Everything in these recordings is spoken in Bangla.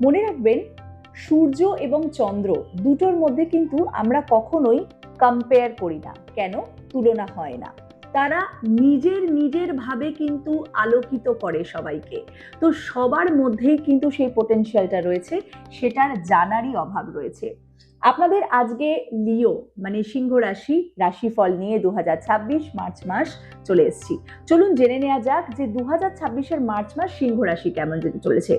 মনে রাখবেন, সূর্য এবং চন্দ্র দুটোর মধ্যে কিন্তু আমরা কখনোই কম্পেয়ার করি না। কেন? তুলনা হয় না। তারা নিজের নিজের ভাবে কিন্তু আলোকিত করে সবাইকে। তো সবার মধ্যেই কিন্তু সেই পোটেনশিয়ালটা রয়েছে, সেটার জানারই অভাব রয়েছে। আপনাদের আজকে লিও মানে সিংহ রাশি রাশিফল নিয়ে 2026 মার্চ মাস চলে এসেছি। চলুন জেনে নেওয়া যাক যে 2026-এর মার্চ মাস সিংহ রাশি কেমন যেতে চলেছে।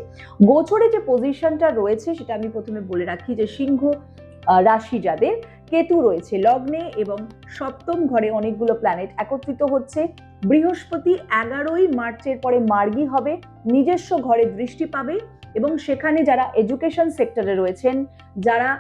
গোচরে যে পজিশনটা রয়েছে সেটা আমি প্রথমে বলে রাখি যে সিংহ রাশি যাদের, কেতু রয়েছে লগ্নে এবং সপ্তম ঘরে অনেকগুলো প্ল্যানেট একত্রিত হচ্ছে। বৃহস্পতি 11ই মার্চের পরে মার্গী হবে, নিজস্ব ঘরে দৃষ্টি পাবে এবং সেখানে যারা এডুকেশন সেক্টরে রয়েছেন, যারা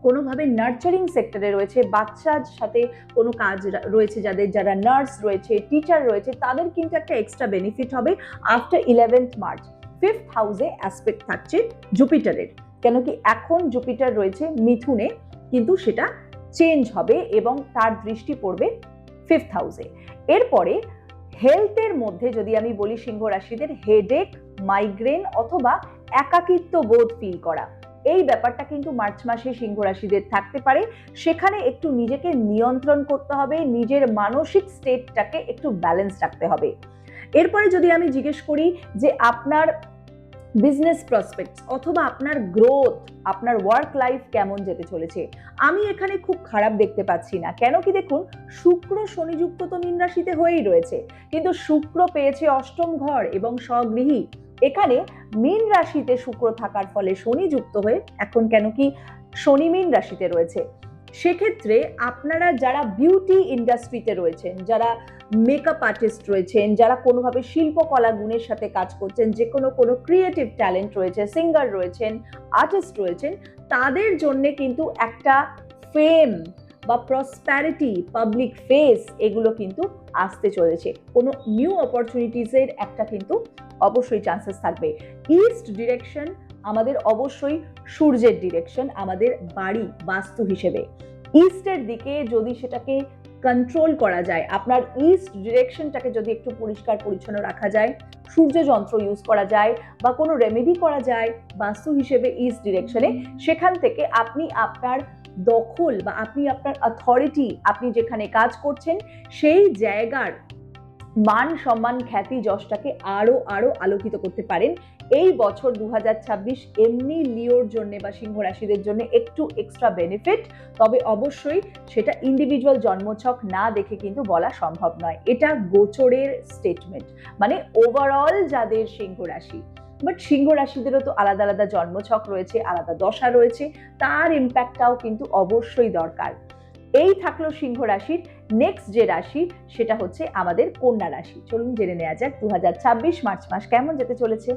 কোনোভাবে নার্চারিং সেক্টরে রয়েছে, বাচ্চার সাথে কোনো কাজ রয়েছে যাদের, যারা নার্স রয়েছে, টিচার রয়েছে, তাদের কিন্তু একটা এক্সট্রা বেনিফিট হবে আফটার 11th মার্চ। 5th হাউসে অ্যাসপেক্ট থাকছে জুপিটারের, কেন কি এখন জুপিটার রয়েছে মিথুনে, কিন্তু সেটা চেঞ্জ হবে এবং তার দৃষ্টি পড়বে 5th হাউসে। এরপরে হেলথের মধ্যে যদি আমি বলি সিংহ রাশিদের হেডেক, মাইগ্রেন অথবা একাকিত্ব বোধ ফিল করা, এই ব্যাপারটা কিন্তু মার্চ মাসে সিংহ রাশিদের থাকতে পারে। সেখানে একটু নিজেকে নিয়ন্ত্রণ করতে হবে, নিজের মানসিক স্টেটটাকে একটু ব্যালেন্স রাখতে হবে। এরপরে যদি আমি জিজ্ঞেস করি যে আপনার বিজনেস প্রসপেক্টস অথবা আপনার গ্রোথ, আপনার ওয়ার্ক লাইফ কেমন যেতে চলেছে, আমি এখানে খুব খারাপ দেখতে পাচ্ছি না। কেন কি দেখুন, শুক্র শনিযুক্ত তো মীন রাশিতে হয়েই রয়েছে, কিন্তু শুক্র পেয়েছে অষ্টম ঘর এবং স্বগৃহী। এখানে মীন রাশিতে শুক্র থাকার ফলে শনি যুক্ত হয়ে এখন কেন কি শনি মীন রাশিতে রয়েছে। সেক্ষেত্রে আপনারা যারা বিউটি ইন্ডাস্ট্রিতে রয়েছেন, যারা মেকআপ আর্টিস্ট রয়েছেন, যারা কোনোভাবে শিল্পকলা গুণের সাথে কাজ করছেন, যে কোনো ক্রিয়েটিভ ট্যালেন্ট রয়েছে, সিঙ্গার রয়েছেন, আর্টিস্ট রয়েছেন, তাদের জন্য কিন্তু একটা ফেম বা প্রসপ্যারিটি, পাবলিক ফেস, এগুলো কিন্তু আসতে চলেছে। কোনো নিউ অপরচুনিটিসের একটা কিন্তু অবশ্যই চান্সেস থাকবে। ইস্ট ডিরেকশন আমাদের অবশ্যই সূর্যের ডিরেকশন, আমাদের বাড়ি বাস্তু হিসেবে ইস্টের দিকে যদি সেটাকে কন্ট্রোল করা যায়, আপনার ইস্ট ডিরেকশনটাকে যদি একটু পরিষ্কার পরিচ্ছন্ন রাখা যায়, সূর্য যন্ত্র ইউজ করা যায় বা কোনো রেমেডি করা যায় বাস্তু হিসেবে ইস্ট ডিরেকশনে, সেখান থেকে আপনি আপনার দখল বা আপনি আপনার অথরিটি, আপনি যেখানে কাজ করছেন সেই জায়গার মান সম্মান খ্যাতি যশটাকে আরো আরো আলোকিত করতে পারেন। এই বছর 2026 এমনি লিওর জন্য বা সিংহ রাশিদের জন্য একটু এক্সট্রা বেনিফিট, তবে অবশ্যই সেটা ইন্ডিভিজুয়াল জন্মছক না দেখে কিন্তু বলা সম্ভব নয়। এটা গোচরের স্টেটমেন্ট, মানে ওভারঅল যাদের সিংহ রাশি, বাট সিংহ রাশিদেরও তো আলাদা আলাদা জন্মছক রয়েছে, আলাদা দশা রয়েছে, তার ইম্প্যাক্টটাও কিন্তু অবশ্যই দরকার। এই থাকলো সিংহ রাশির। নেক্সট যে রাশি সেটা হচ্ছে আমাদের কন্যা রাশি। চলুন জেনে নেওয়া যাক 2026 মার্চ মাস কেমন যেতে চলেছে।